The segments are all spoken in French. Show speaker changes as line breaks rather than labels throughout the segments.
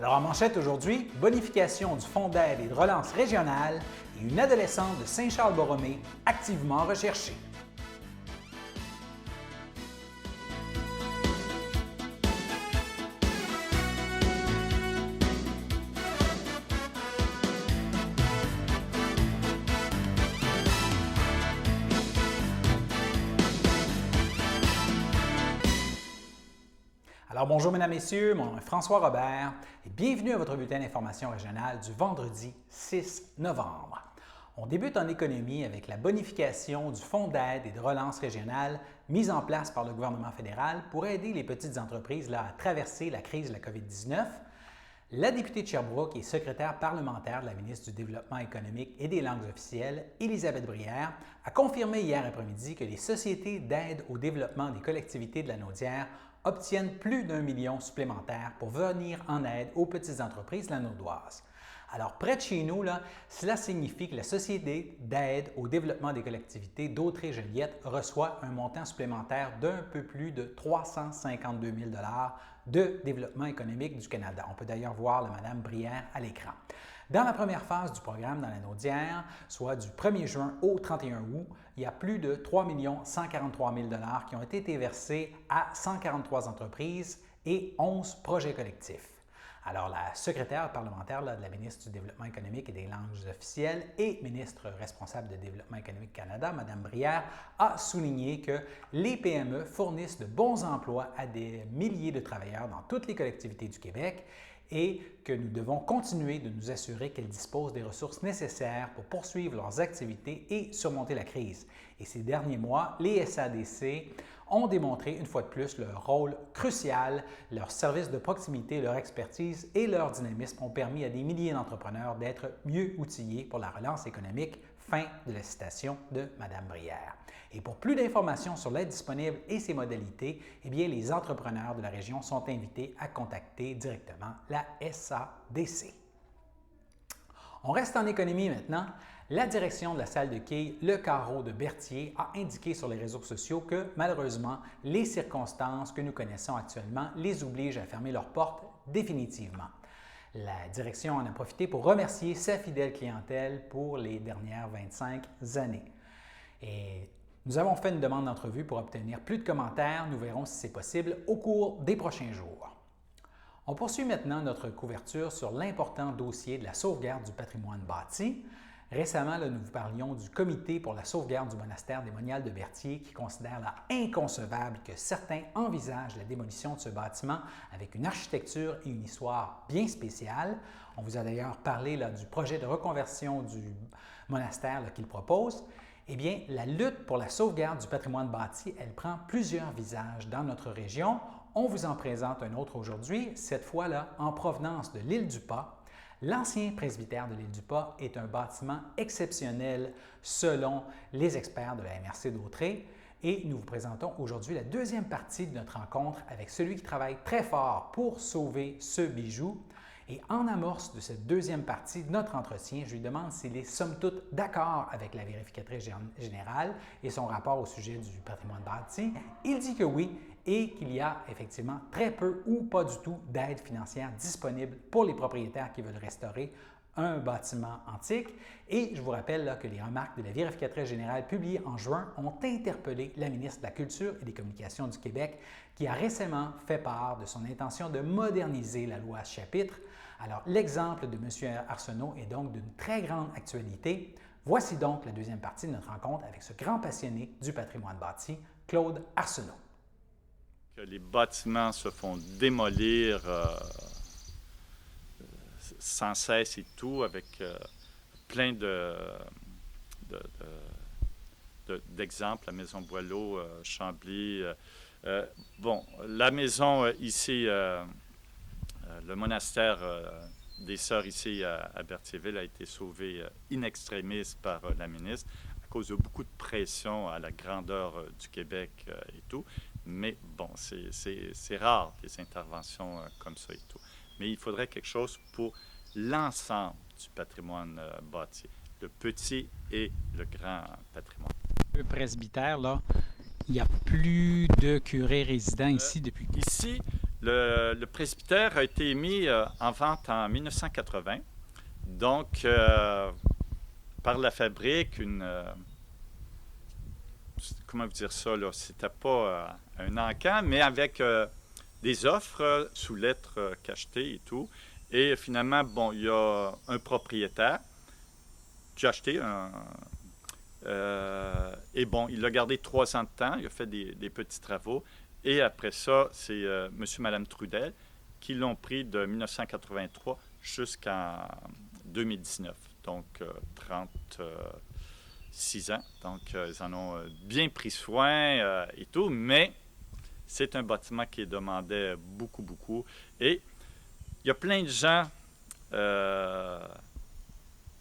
Alors en manchette aujourd'hui, bonification du Fonds d'aide et de relance régionale et une adolescente de Saint-Charles-Borromée activement recherchée. Alors bonjour mesdames, messieurs, mon nom est François Robert et bienvenue à votre bulletin d'information régionale du vendredi 6 novembre. On débute en économie avec la bonification du Fonds d'aide et de relance régionale mis en place par le gouvernement fédéral pour aider les petites entreprises à traverser la crise de la COVID-19. La députée de Sherbrooke et secrétaire parlementaire de la ministre du Développement économique et des langues officielles, Élisabeth Brière, a confirmé hier après-midi que les sociétés d'aide au développement des collectivités de la Naudière obtiennent plus d'1 million supplémentaire pour venir en aide aux petites entreprises de la Naudoise. Alors, près de chez nous, cela signifie que la Société d'aide au développement des collectivités d'Autrey-Joliette reçoit un montant supplémentaire d'un peu plus de 352 000 $ de développement économique du Canada. On peut d'ailleurs voir Mme Brière à l'écran. Dans la première phase du programme dans la Naudière, soit du 1er juin au 31 août, il y a plus de 3 143 000 $ qui ont été versés à 143 entreprises et 11 projets collectifs. Alors, la secrétaire parlementaire de la ministre du Développement économique et des langues officielles et ministre responsable de Développement économique Canada, Mme Brière, a souligné que les PME fournissent de bons emplois à des milliers de travailleurs dans toutes les collectivités du Québec et que nous devons continuer de nous assurer qu'elles disposent des ressources nécessaires pour poursuivre leurs activités et surmonter la crise. Et ces derniers mois, les SADC ont démontré une fois de plus leur rôle crucial, leur service de proximité, leur expertise et leur dynamisme ont permis à des milliers d'entrepreneurs d'être mieux outillés pour la relance économique. Fin de la citation de Mme Brière. Et pour plus d'informations sur l'aide disponible et ses modalités, les entrepreneurs de la région sont invités à contacter directement la SADC. On reste en économie maintenant. La direction de la salle de quilles Le Carreau de Berthier a indiqué sur les réseaux sociaux que, malheureusement, les circonstances que nous connaissons actuellement les obligent à fermer leurs portes définitivement. La direction en a profité pour remercier sa fidèle clientèle pour les dernières 25 années. Et nous avons fait une demande d'entrevue pour obtenir plus de commentaires. Nous verrons si c'est possible au cours des prochains jours. On poursuit maintenant notre couverture sur l'important dossier de la sauvegarde du patrimoine bâti. Récemment, nous vous parlions du Comité pour la sauvegarde du monastère des Moniales de Berthier qui considère inconcevable que certains envisagent la démolition de ce bâtiment avec une architecture et une histoire bien spéciales. On vous a d'ailleurs parlé du projet de reconversion du monastère qu'il propose. La lutte pour la sauvegarde du patrimoine bâti, elle prend plusieurs visages dans notre région. On vous en présente un autre aujourd'hui, cette fois en provenance de l'île du Pas. L'ancien presbytère de l'île du Pas est un bâtiment exceptionnel selon les experts de la MRC d'Autrey et nous vous présentons aujourd'hui la deuxième partie de notre rencontre avec celui qui travaille très fort pour sauver ce bijou. Et en amorce de cette deuxième partie de notre entretien, je lui demande s'il est somme toute d'accord avec la vérificatrice générale et son rapport au sujet du patrimoine bâti. Il dit que oui et qu'il y a effectivement très peu ou pas du tout d'aide financière disponible pour les propriétaires qui veulent restaurer un bâtiment antique. Et je vous rappelle que les remarques de la vérificatrice générale publiées en juin ont interpellé la ministre de la Culture et des Communications du Québec qui a récemment fait part de son intention de moderniser la loi chapitre. Alors, l'exemple de M. Arsenault est donc d'une très grande actualité. Voici donc la deuxième partie de notre rencontre avec ce grand passionné du patrimoine bâti, Claude Arsenault.
Que les bâtiments se font démolir sans cesse et tout, avec plein d'exemples, la maison Boileau, Chambly. La maison ici, le monastère des Sœurs ici à Berthierville a été sauvé in extremis par la ministre à cause de beaucoup de pression à la grandeur du Québec et tout. Mais c'est rare des interventions comme ça et tout. Mais il faudrait quelque chose pour l'ensemble du patrimoine bâti, le petit et le grand patrimoine.
Le presbytère, il n'y a plus de curés résidents ici depuis...
Ici, Le presbytère a été mis en vente en 1980. Donc, par la fabrique, comment vous dire ça, là? C'était pas un encan, mais avec des offres sous lettres cachetées et tout. Et finalement, bon, il y a un propriétaire qui a acheté et bon, il l'a gardé 3 ans de temps, il a fait des petits travaux. Et après ça, c'est monsieur et madame Trudel qui l'ont pris de 1983 jusqu'en 2019, donc 36 ans. Donc, ils en ont bien pris soin et tout, mais c'est un bâtiment qui demandait beaucoup, beaucoup. Et il y a plein de gens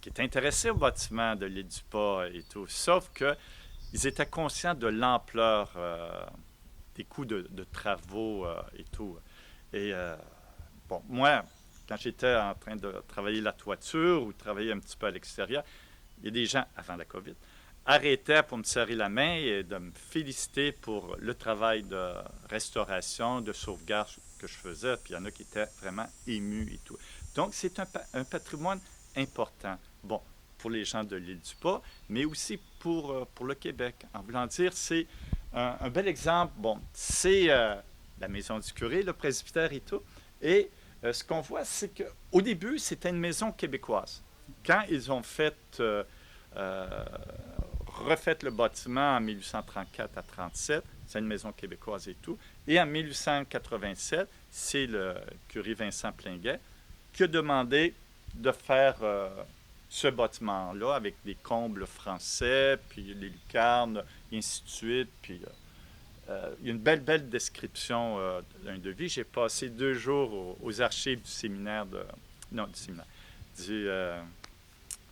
qui étaient intéressés au bâtiment de l'île du Pas et tout, sauf qu'ils étaient conscients de l'ampleur des coûts de travaux et tout. Et bon, moi, quand j'étais en train de travailler la toiture ou travailler un petit peu à l'extérieur, il y a des gens, avant la COVID, arrêtaient pour me serrer la main et de me féliciter pour le travail de restauration, de sauvegarde que je faisais. Puis il y en a qui étaient vraiment émus et tout. Donc, c'est un patrimoine important. Bon, pour les gens de l'île du Pas, mais aussi pour le Québec. En voulant dire, c'est un bel exemple. Bon, c'est la maison du curé, le presbytère et tout. Et ce qu'on voit, c'est qu'au début, c'était une maison québécoise. Quand ils ont refait le bâtiment en 1834 à 37, c'est une maison québécoise et tout. Et en 1887, c'est le curé Vincent Plinguet qui a demandé de faire ce bâtiment-là avec des combles français, puis les lucarnes, et ainsi de suite. Puis il y a une belle description d'un devis. J'ai passé 2 jours aux archives du séminaire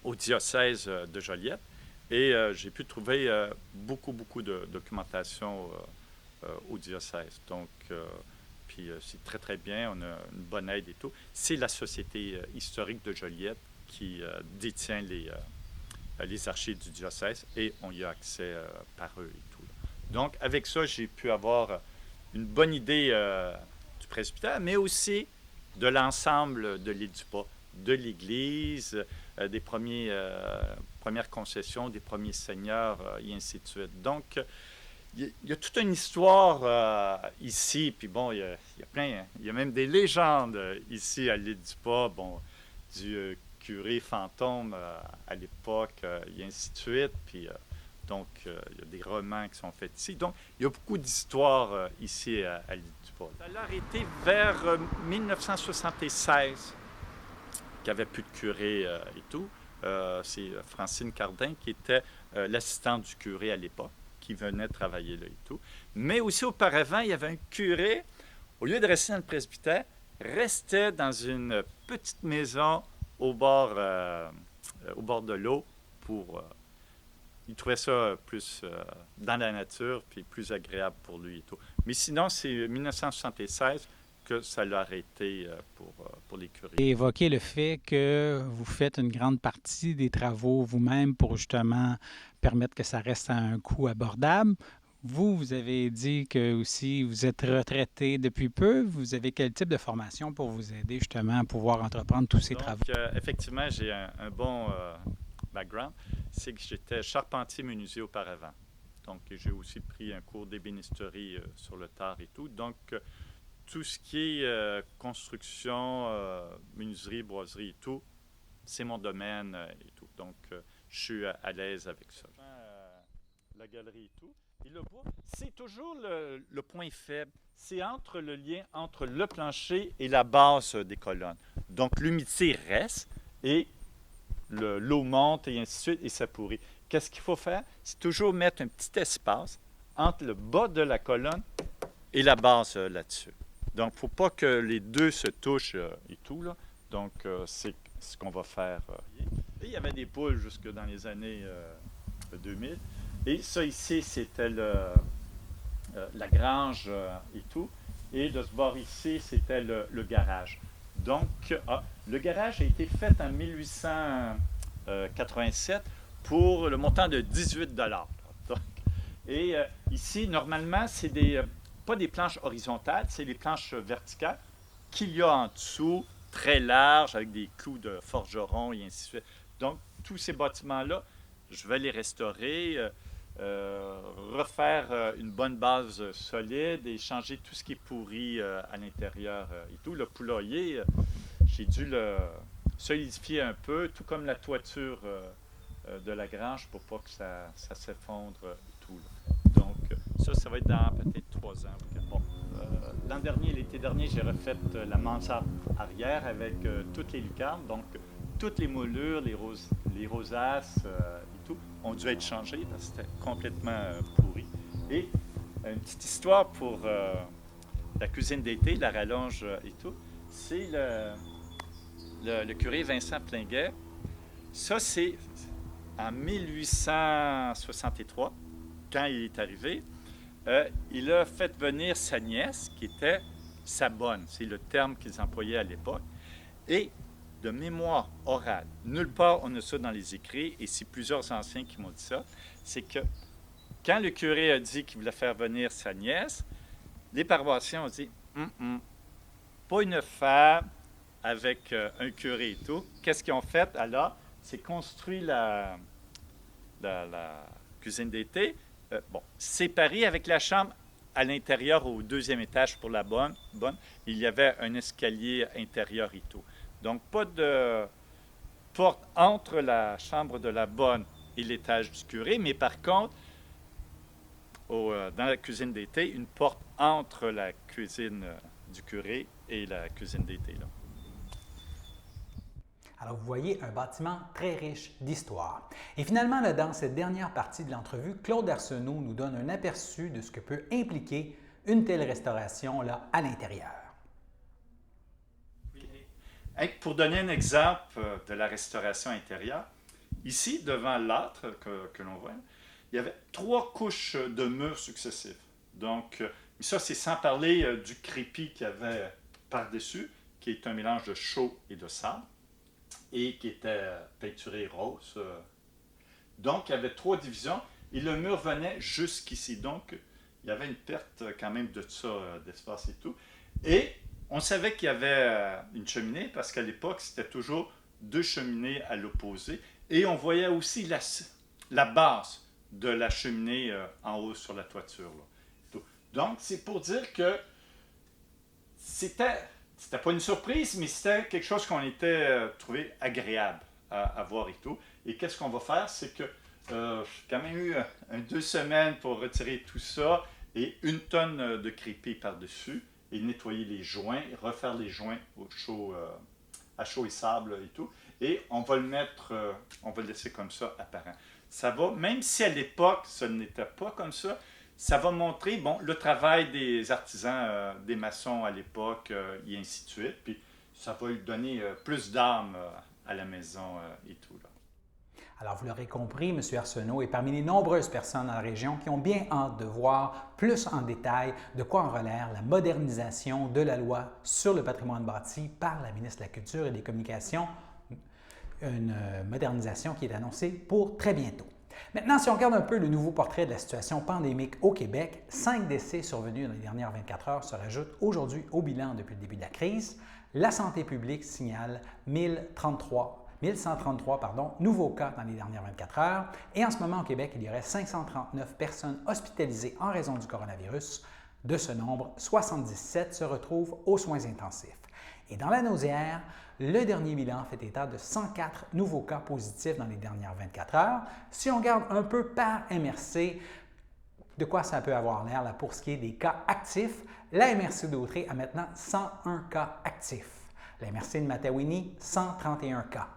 au diocèse de Joliette. Et j'ai pu trouver beaucoup de documentation au diocèse. Donc, puis c'est très bien, on a une bonne aide et tout. C'est la Société historique de Joliette qui détient les archives du diocèse et on y a accès par eux et tout. Donc, avec ça, j'ai pu avoir une bonne idée du presbytère, mais aussi de l'ensemble de l'île du Pas, de l'Église, des premières concessions, des premiers seigneurs, et ainsi de suite. Donc, il y a toute une histoire ici, puis bon, il y a même des légendes ici à l'île du Pas, bon, du curé fantôme à l'époque, et ainsi de suite, puis donc, il y a des romans qui sont faits ici. Donc, il y a beaucoup d'histoires ici à l'île du Pas. Ça a arrêté vers 1976, qu'il n'y avait plus de curé et tout. C'est Francine Cardin qui était l'assistante du curé à l'époque, qui venait travailler là et tout. Mais aussi auparavant, il y avait un curé, au lieu de rester dans le presbytère, restait dans une petite maison au bord de l'eau pour... il trouvait ça plus dans la nature, puis plus agréable pour lui et tout. Mais sinon, c'est 1976 que ça l'a arrêté pour les curés.
Et évoquer le fait que vous faites une grande partie des travaux vous-même pour justement permettre que ça reste à un coût abordable. Vous avez dit que aussi vous êtes retraité depuis peu. Vous avez quel type de formation pour vous aider justement à pouvoir entreprendre tous ces travaux?
Effectivement, j'ai un bon background. C'est que j'étais charpentier menuisier auparavant. Donc, j'ai aussi pris un cours d'ébénisterie sur le tard et tout. Donc, tout ce qui est construction, menuiserie, boiserie et tout, c'est mon domaine et tout. Donc, je suis à l'aise avec ça. La galerie et tout. Et le bois, c'est toujours le point faible. C'est le lien entre le plancher et la base des colonnes. Donc, l'humidité reste et l'eau monte et ainsi de suite et ça pourrit. Qu'est-ce qu'il faut faire? C'est toujours mettre un petit espace entre le bas de la colonne et la base là-dessus. Donc, il ne faut pas que les deux se touchent et tout, là. Donc, c'est ce qu'on va faire. Et il y avait des poules jusque dans les années 2000. Et ça ici, c'était la grange et tout. Et de ce bord ici, c'était le garage. Donc, le garage a été fait en 1887 pour le montant de 18 $. Donc, et ici, normalement, c'est des pas des planches horizontales, c'est les planches verticales qu'il y a en dessous, très larges, avec des clous de forgeron et ainsi de suite. Donc, tous ces bâtiments-là, je vais les restaurer, refaire une bonne base solide et changer tout ce qui est pourri à l'intérieur et tout. Le poulailler, j'ai dû le solidifier un peu, tout comme la toiture de la grange pour pas que ça s'effondre et tout. Là. Donc, ça va être dans peut-être 3 ans. Bon, l'an dernier, l'été dernier, j'ai refait la mansarde arrière avec toutes les lucarnes. Donc, toutes les moulures, les rosaces et tout ont dû être changées parce que c'était complètement pourri. Et une petite histoire pour la cuisine d'été, la rallonge et tout, c'est le curé Vincent Plinguet. Ça, c'est en 1863, quand il est arrivé. Il a fait venir sa nièce, qui était sa bonne, c'est le terme qu'ils employaient à l'époque, et de mémoire orale, nulle part on a ça dans les écrits, et c'est plusieurs anciens qui m'ont dit ça, c'est que quand le curé a dit qu'il voulait faire venir sa nièce, les paroissiens ont dit pas une femme avec un curé et tout. Qu'est-ce qu'ils ont fait alors? C'est construit la cuisine d'été, séparée avec la chambre à l'intérieur au 2e étage pour la bonne. Il y avait un escalier intérieur et tout. Donc, pas de porte entre la chambre de la bonne et l'étage du curé, mais par contre, dans la cuisine d'été, une porte entre la cuisine du curé et la cuisine d'été. Là.
Alors, vous voyez un bâtiment très riche d'histoire. Et finalement, là, dans cette dernière partie de l'entrevue, Claude Arsenault nous donne un aperçu de ce que peut impliquer une telle restauration là, à l'intérieur.
Pour donner un exemple de la restauration intérieure, ici, devant l'âtre que l'on voit, il y avait 3 couches de murs successifs. Donc, ça, c'est sans parler du crépi qu'il y avait par-dessus, qui est un mélange de chaux et de sable, et qui était peinturé rose. Donc, il y avait 3 divisions, et le mur venait jusqu'ici. Donc, il y avait une perte quand même de ça, d'espace et tout. Et on savait qu'il y avait une cheminée, parce qu'à l'époque, c'était toujours 2 cheminées à l'opposé. Et on voyait aussi la base de la cheminée en haut sur la toiture. Là. Donc, c'est pour dire que c'était pas une surprise, mais c'était quelque chose qu'on était trouvé agréable à voir et tout. Et qu'est-ce qu'on va faire? C'est que j'ai quand même eu 2 semaines pour retirer tout ça et 1 tonne de crépi par-dessus et nettoyer les joints, refaire les joints à chaud et sable et tout. Et on va le laisser comme ça apparent. Ça va, même si à l'époque, ce n'était pas comme ça, ça va montrer le travail des artisans, des maçons à l'époque, et ainsi de suite. Puis ça va lui donner plus d'âme à la maison et tout. Là.
Alors, vous l'aurez compris, M. Arsenault est parmi les nombreuses personnes dans la région qui ont bien hâte de voir plus en détail de quoi en relève la modernisation de la loi sur le patrimoine bâti par la ministre de la Culture et des Communications, une modernisation qui est annoncée pour très bientôt. Maintenant, si on regarde un peu le nouveau portrait de la situation pandémique au Québec, 5 décès survenus dans les dernières 24 heures se rajoutent aujourd'hui au bilan depuis le début de la crise. La santé publique signale 1133 nouveaux cas dans les dernières 24 heures. Et en ce moment, au Québec, il y aurait 539 personnes hospitalisées en raison du coronavirus. De ce nombre, 77 se retrouvent aux soins intensifs. Et dans la Naudière, le dernier bilan fait état de 104 nouveaux cas positifs dans les dernières 24 heures. Si on regarde un peu par MRC, de quoi ça peut avoir l'air là, pour ce qui est des cas actifs, la MRC d'Autrey a maintenant 101 cas actifs. La MRC de Matawini, 131 cas.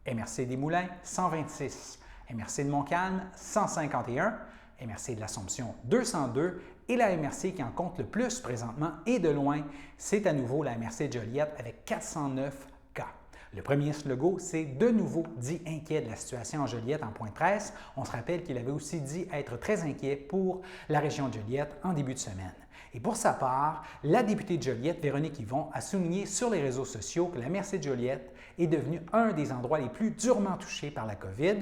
MRC des Moulins, 126. MRC de Montcalm, 151. MRC de l'Assomption, 202. Et la MRC qui en compte le plus présentement et de loin, c'est à nouveau la MRC de Joliette avec 409 cas. Le premier ministre Legault s'est de nouveau dit inquiet de la situation en Joliette en point de presse. On se rappelle qu'il avait aussi dit être très inquiet pour la région de Joliette en début de semaine. Et pour sa part, la députée de Joliette, Véronique Yvon, a souligné sur les réseaux sociaux que la MRC de Joliette est devenue un des endroits les plus durement touchés par la COVID.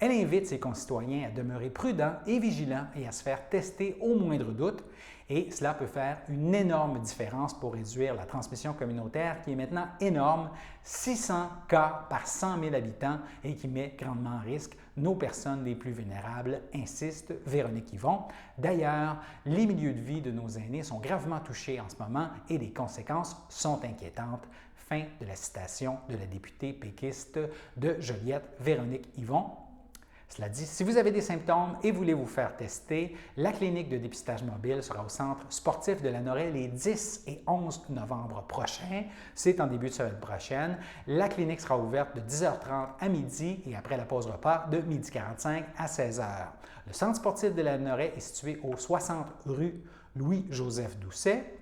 Elle invite ses concitoyens à demeurer prudents et vigilants et à se faire tester au moindre doute. Et cela peut faire une énorme différence pour réduire la transmission communautaire qui est maintenant énorme, 600 cas par 100 000 habitants et qui met grandement en risque nos personnes les plus vulnérables, insiste Véronique Yvon. D'ailleurs, les milieux de vie de nos aînés sont gravement touchés en ce moment et les conséquences sont inquiétantes. Fin de la citation de la députée péquiste de Joliette, Véronique Yvon. Cela dit, si vous avez des symptômes et voulez vous faire tester, la clinique de dépistage mobile sera au centre sportif de la Noraie les 10 et 11 novembre prochains. C'est en début de semaine prochaine. La clinique sera ouverte de 10h30 à midi et après la pause repas de 12h45 à 16h. Le centre sportif de la Noraie est situé au 60 rue Louis-Joseph Doucet.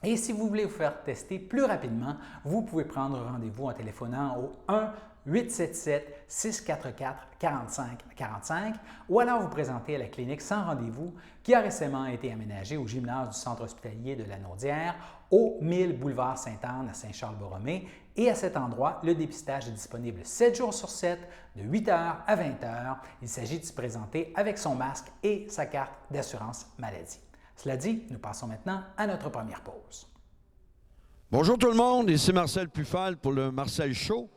Et si vous voulez vous faire tester plus rapidement, vous pouvez prendre rendez-vous en téléphonant au 1-877-644-4545 ou alors vous présenter à la clinique sans rendez-vous qui a récemment été aménagée au gymnase du centre hospitalier de la Naudière au 1000 boulevard Sainte-Anne à Saint-Charles-Borromée. Et à cet endroit, le dépistage est disponible 7 jours sur 7, de 8h à 20h. Il s'agit de se présenter avec son masque et sa carte d'assurance maladie. Cela dit, nous passons maintenant à notre première pause.
Bonjour tout le monde, ici Marcel Puffal pour le Marcel Show,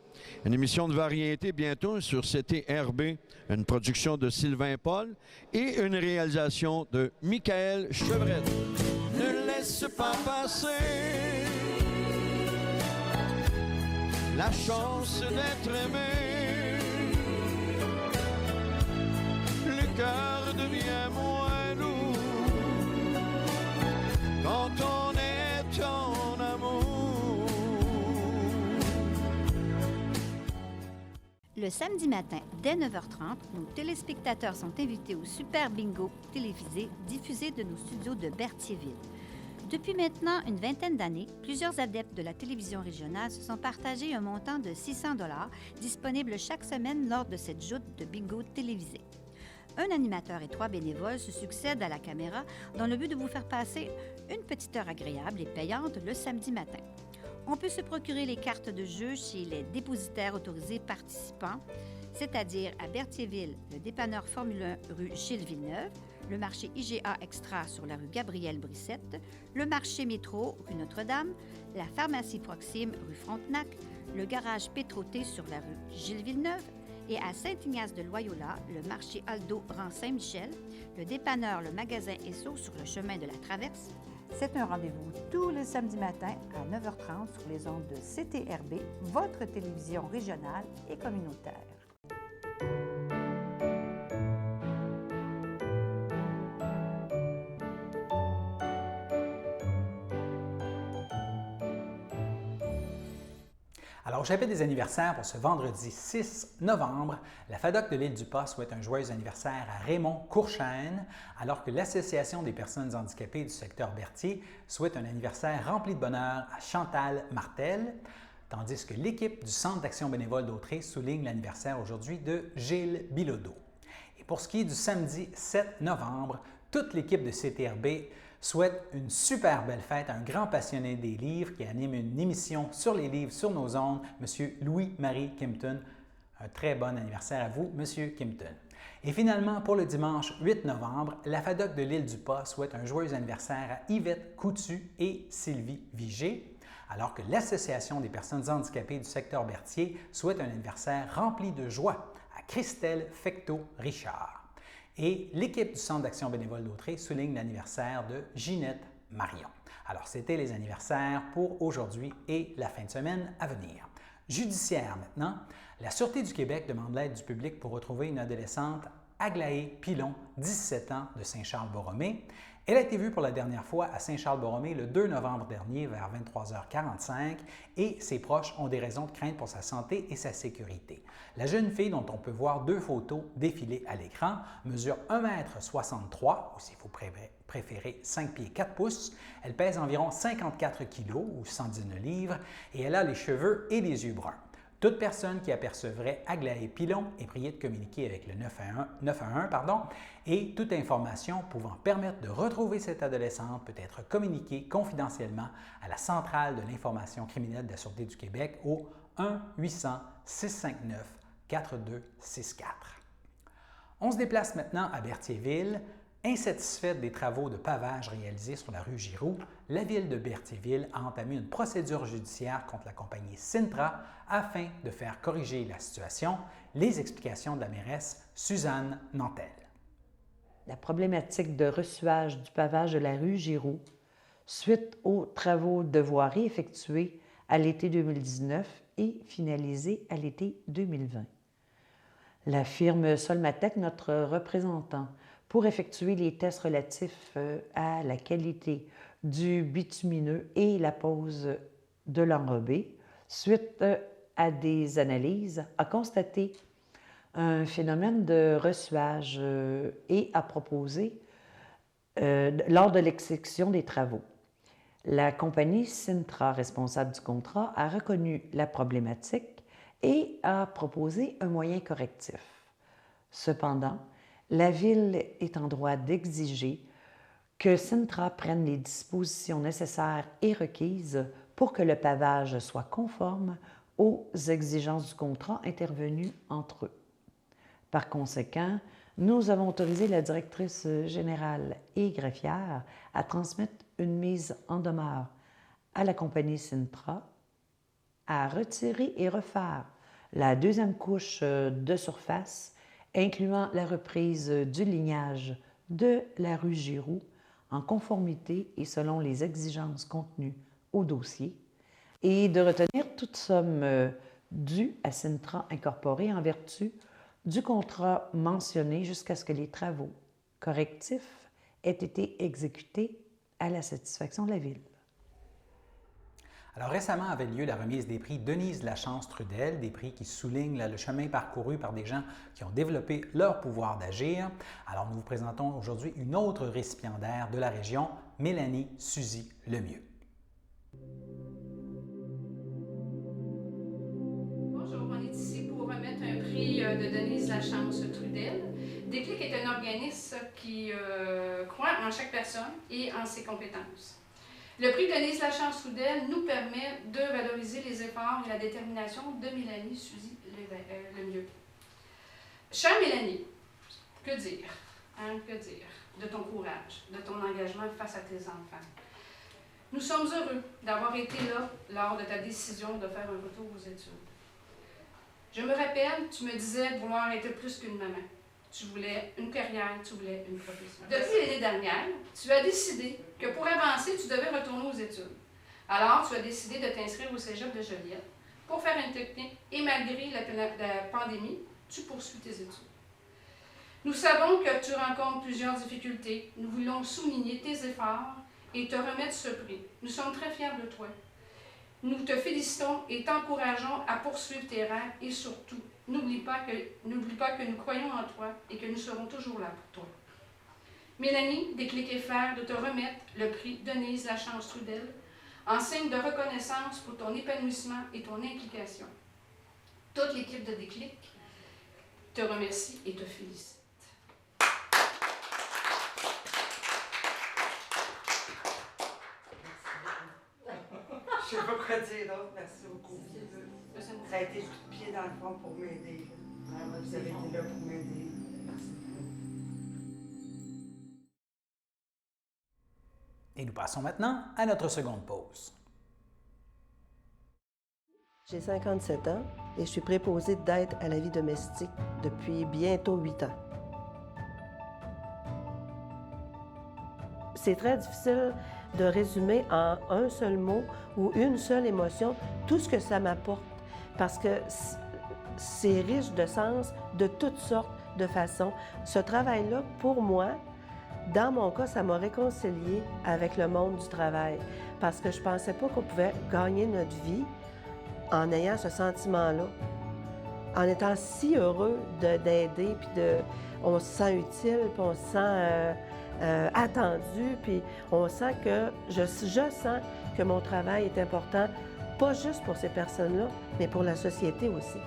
une émission de variété bientôt sur CTRB, une production de Sylvain Paul et une réalisation de Michael Chevrette. Ne laisse pas passer la chance d'être aimé, le cœur devient moins lourd quand on est en amour.
Le samedi matin, dès 9h30, nos téléspectateurs sont invités au Super Bingo télévisé diffusé de nos studios de Berthierville. Depuis maintenant une vingtaine d'années, plusieurs adeptes de la télévision régionale se sont partagés un montant de 600 $ disponible chaque semaine lors de cette joute de bingo télévisé. Un animateur et 3 bénévoles se succèdent à la caméra dans le but de vous faire passer une petite heure agréable et payante le samedi matin. On peut se procurer les cartes de jeu chez les dépositaires autorisés participants, c'est-à-dire à Berthierville, le dépanneur Formule 1 rue Gilles Villeneuve, le marché IGA Extra sur la rue Gabriel-Brissette, le marché Métro rue Notre-Dame, la pharmacie Proxime rue Frontenac, le garage Pétroté sur la rue Gilles Villeneuve, et à Saint-Ignace-de-Loyola, le marché Aldo rang Saint-Michel, le dépanneur Le Magasin Esso sur le chemin de la Traverse. C'est un rendez-vous tous les samedis matins à 9h30 sur les ondes de CTRB, votre télévision régionale et communautaire.
Alors, au chapitre des anniversaires pour ce vendredi 6 novembre, la FADOC de l'Île-du-Pas souhaite un joyeux anniversaire à Raymond Courchaine, alors que l'Association des personnes handicapées du secteur Berthier souhaite un anniversaire rempli de bonheur à Chantal Martel, tandis que l'équipe du Centre d'action bénévole d'Autrey souligne l'anniversaire aujourd'hui de Gilles Bilodeau. Et pour ce qui est du samedi 7 novembre, toute l'équipe de CTRB souhaite une super belle fête à un grand passionné des livres qui anime une émission sur les livres sur nos ondes, M. Louis-Marie Kimpton. Un très bon anniversaire à vous, M. Kimpton. Et finalement, pour le dimanche 8 novembre, la FADOC de l'Île-du-Pas souhaite un joyeux anniversaire à Yvette Coutu et Sylvie Vigé, alors que l'Association des personnes handicapées du secteur Berthier souhaite un anniversaire rempli de joie à Christelle Fecteau-Richard. Et l'équipe du Centre d'action bénévole d'Autrey souligne l'anniversaire de Ginette Marion. Alors, c'était les anniversaires pour aujourd'hui et la fin de semaine à venir. Judiciaire maintenant, la Sûreté du Québec demande l'aide du public pour retrouver une adolescente, Aglaé Pilon, 17 ans, de Saint-Charles-Borromée. Elle a été vue pour la dernière fois à Saint-Charles-Borromée le 2 novembre dernier vers 23h45 et ses proches ont des raisons de crainte pour sa santé et sa sécurité. La jeune fille, dont on peut voir 2 photos défilées à l'écran, mesure 1,63 m, ou si vous préférez 5 pieds 4 pouces. Elle pèse environ 54 kg ou 119 livres et elle a les cheveux et les yeux bruns. Toute personne qui apercevrait Aglaé Pilon est priée de communiquer avec le 911 et toute information pouvant permettre de retrouver cette adolescente peut être communiquée confidentiellement à la Centrale de l'information criminelle de la Sûreté du Québec au 1-800-659-4264. On se déplace maintenant à Berthierville. Insatisfaite des travaux de pavage réalisés sur la rue Giroux, la Ville de Berthierville a entamé une procédure judiciaire contre la compagnie Cintra afin de faire corriger la situation. Les explications de la mairesse Suzanne Nantel.
La problématique de ressuage du pavage de la rue Giroux, suite aux travaux de voirie effectués à l'été 2019 et finalisés à l'été 2020. La firme Solmatec, notre représentant, pour effectuer les tests relatifs à la qualité du bitumineux et la pose de l'enrobé, suite à des analyses, a constaté un phénomène de ressuage et a proposé, lors de l'exécution des travaux. La compagnie Cintra, responsable du contrat, a reconnu la problématique et a proposé un moyen correctif. Cependant, la Ville est en droit d'exiger que Cintra prenne les dispositions nécessaires et requises pour que le pavage soit conforme aux exigences du contrat intervenues entre eux. Par conséquent, nous avons autorisé la directrice générale et greffière à transmettre une mise en demeure à la compagnie Cintra à retirer et refaire la deuxième couche de surface, incluant la reprise du lignage de la rue Giroux en conformité et selon les exigences contenues au dossier, et de retenir toute somme due à Cintra Incorporée en vertu du contrat mentionné jusqu'à ce que les travaux correctifs aient été exécutés à la satisfaction de la Ville.
Alors récemment avait lieu la remise des prix Denise Lachance-Trudel, des prix qui soulignent le chemin parcouru par des gens qui ont développé leur pouvoir d'agir. Alors nous vous présentons aujourd'hui une autre récipiendaire de la région, Mélanie Suzy Lemieux.
Bonjour, on est ici pour remettre un prix de Denise Lachance-Trudel. Déclic est un organisme qui croit en chaque personne et en ses compétences. Le prix Denise Lachance-Trudel nous permet de valoriser les efforts et la détermination de Mélanie Suzy Lemieux. Chère Mélanie, que dire? Que dire de ton courage, de ton engagement face à tes enfants? Nous sommes heureux d'avoir été là lors de ta décision de faire un retour aux études. Je me rappelle, tu me disais vouloir être plus qu'une maman. Tu voulais une carrière, tu voulais une profession. Depuis l'année dernière, tu as décidé que pour avancer, tu devais retourner aux études. Alors, tu as décidé de t'inscrire au Cégep de Joliette pour faire une technique et malgré la pandémie, tu poursuis tes études. Nous savons que tu rencontres plusieurs difficultés. Nous voulons souligner tes efforts et te remettre ce prix. Nous sommes très fiers de toi. Nous te félicitons et t'encourageons à poursuivre tes rêves et surtout, n'oublie pas que nous croyons en toi et que nous serons toujours là pour toi. Mélanie, Déclic est fière de te remettre le prix Denise Lachance-Trudel en signe de reconnaissance pour ton épanouissement et ton implication. Toute l'équipe de Déclic te remercie et te félicite.
Je ne sais pas quoi dire d'autre. Merci beaucoup. Ça a été tout pied dans le fond pour m'aider. Vous avez été là pour m'aider. Merci beaucoup.
Et nous passons maintenant à notre seconde pause.
J'ai 57 ans et je suis préposée d'aide à la vie domestique depuis bientôt 8 ans. C'est très difficile de résumer en un seul mot ou une seule émotion tout ce que ça m'apporte parce que c'est riche de sens de toutes sortes de façons. Ce travail-là, pour moi, dans mon cas, ça m'a réconcilié avec le monde du travail parce que je ne pensais pas qu'on pouvait gagner notre vie en ayant ce sentiment-là, en étant si heureux d'aider, puis on se sent utile, puis on se sent attendu, puis on sent que je sens que mon travail est important, pas juste pour ces personnes-là, mais pour la société aussi.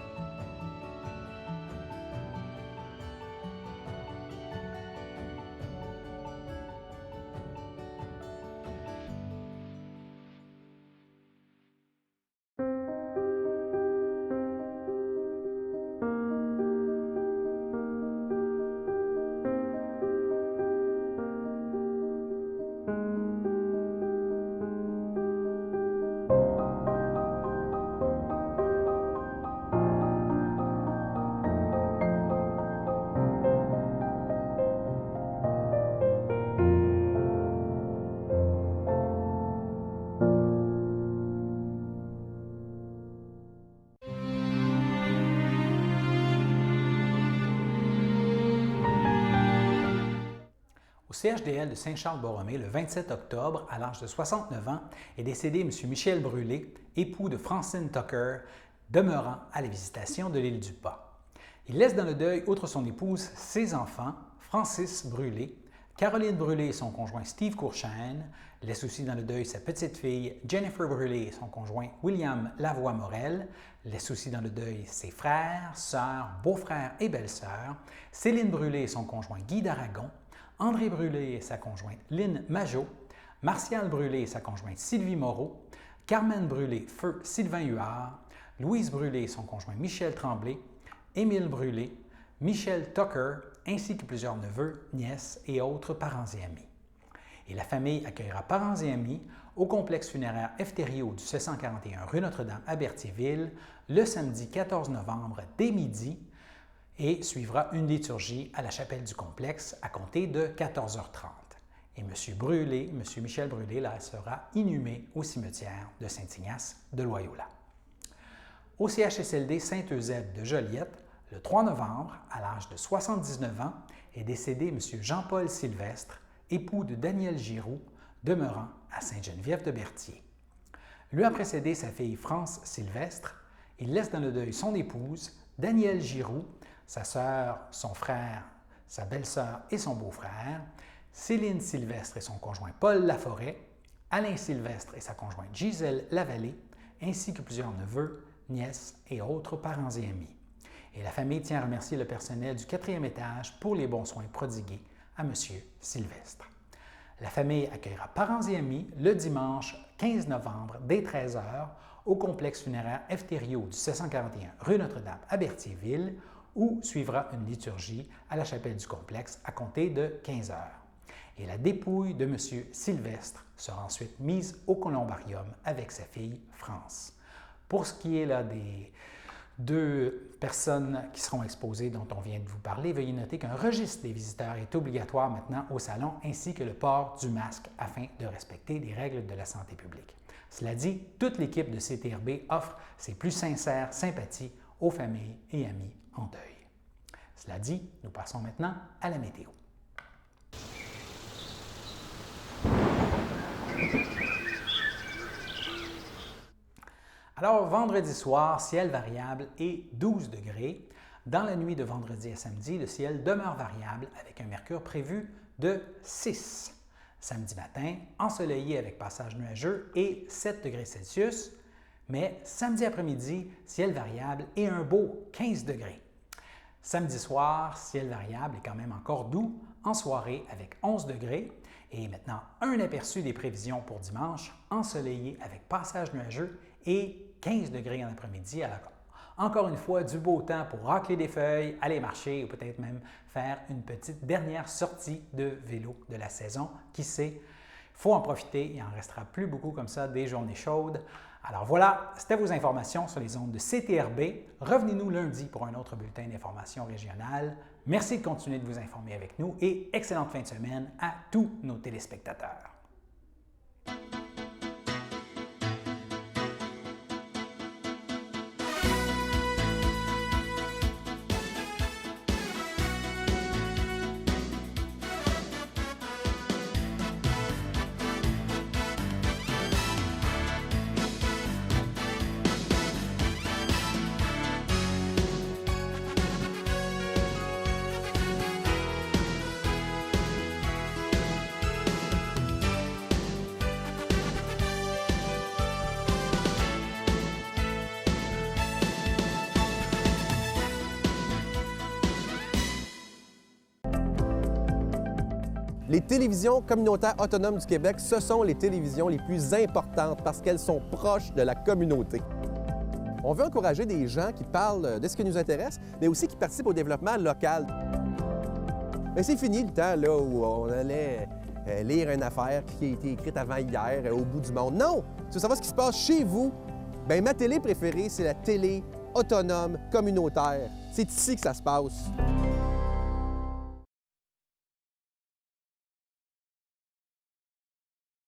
Au CHDL de Saint-Charles-Borromée, le 27 octobre, à l'âge de 69 ans, est décédé M. Michel Brûlé, époux de Francine Tucker, demeurant à la Visitation de l'île du Pas. Il laisse dans le deuil, outre son épouse, ses enfants, Francis Brûlé, Caroline Brûlé et son conjoint Steve Courchaine, laisse aussi dans le deuil sa petite-fille Jennifer Brûlé et son conjoint William Lavoie-Morel, laisse aussi dans le deuil ses frères, sœurs, beaux-frères et belles-sœurs, Céline Brûlé et son conjoint Guy d'Aragon, André Brûlé et sa conjointe Lynn Majot, Martial Brûlé et sa conjointe Sylvie Moreau, Carmen Brûlé, feu Sylvain Huard, Louise Brûlé et son conjoint Michel Tremblay, Émile Brûlé, Michel Tucker, ainsi que plusieurs neveux, nièces et autres parents et amis. Et la famille accueillera parents et amis au complexe funéraire Efterio du 741 rue Notre-Dame à Berthierville le samedi 14 novembre dès midi et suivra une liturgie à la chapelle du complexe à compter de 14h30. Et M. Brûlé, M. Michel Brûlé, là, sera inhumé au cimetière de Saint-Ignace de Loyola. Au CHSLD Saint-Eusèbe de Joliette, le 3 novembre, à l'âge de 79 ans, est décédé M. Jean-Paul Sylvestre, époux de Danielle Giroux, demeurant à Sainte-Geneviève-de-Berthier. Lui a précédé sa fille France Sylvestre. Il laisse dans le deuil son épouse, Danielle Giroux, sa sœur, son frère, sa belle-sœur et son beau-frère, Céline Sylvestre et son conjoint Paul Laforêt, Alain Sylvestre et sa conjointe Gisèle Lavallée, ainsi que plusieurs neveux, nièces et autres parents et amis. Et la famille tient à remercier le personnel du 4e étage pour les bons soins prodigués à M. Sylvestre. La famille accueillera parents et amis le dimanche 15 novembre dès 13h au complexe funéraire Efterio du 741 rue Notre-Dame à Berthierville, où suivra une liturgie à la chapelle du complexe à compter de 15h. Et la dépouille de M. Sylvestre sera ensuite mise au columbarium avec sa fille France. Pour ce qui est là, des 2 personnes qui seront exposées dont on vient de vous parler, veuillez noter qu'un registre des visiteurs est obligatoire maintenant au salon, ainsi que le port du masque afin de respecter les règles de la santé publique. Cela dit, toute l'équipe de CTRB offre ses plus sincères sympathies aux familles et amis en deuil. Cela dit, nous passons maintenant à la météo. Alors, vendredi soir, ciel variable et 12 degrés. Dans la nuit de vendredi à samedi, le ciel demeure variable avec un mercure prévu de 6. Samedi matin, ensoleillé avec passage nuageux et 7 degrés Celsius. Mais samedi après-midi, ciel variable et un beau 15 degrés. Samedi soir, ciel variable et quand même encore doux en soirée avec 11 degrés. Et maintenant, un aperçu des prévisions pour dimanche, ensoleillé avec passage nuageux et 15 degrés en après-midi. Alors, encore une fois, du beau temps pour racler des feuilles, aller marcher ou peut-être même faire une petite dernière sortie de vélo de la saison. Qui sait, il faut en profiter, il n'en restera plus beaucoup comme ça des journées chaudes. Alors voilà, c'était vos informations sur les ondes de CTRB. Revenez-nous lundi pour un autre bulletin d'information régionale. Merci de continuer de vous informer avec nous et excellente fin de semaine à tous nos téléspectateurs.
Les télévisions communautaires autonomes du Québec, ce sont les télévisions les plus importantes parce qu'elles sont proches de la communauté. On veut encourager des gens qui parlent de ce qui nous intéresse, mais aussi qui participent au développement local. Mais c'est fini le temps là, où on allait lire une affaire qui a été écrite avant hier au bout du monde. Non! Tu veux savoir ce qui se passe chez vous? Bien, ma télé préférée, c'est la télé autonome communautaire. C'est ici que ça se passe.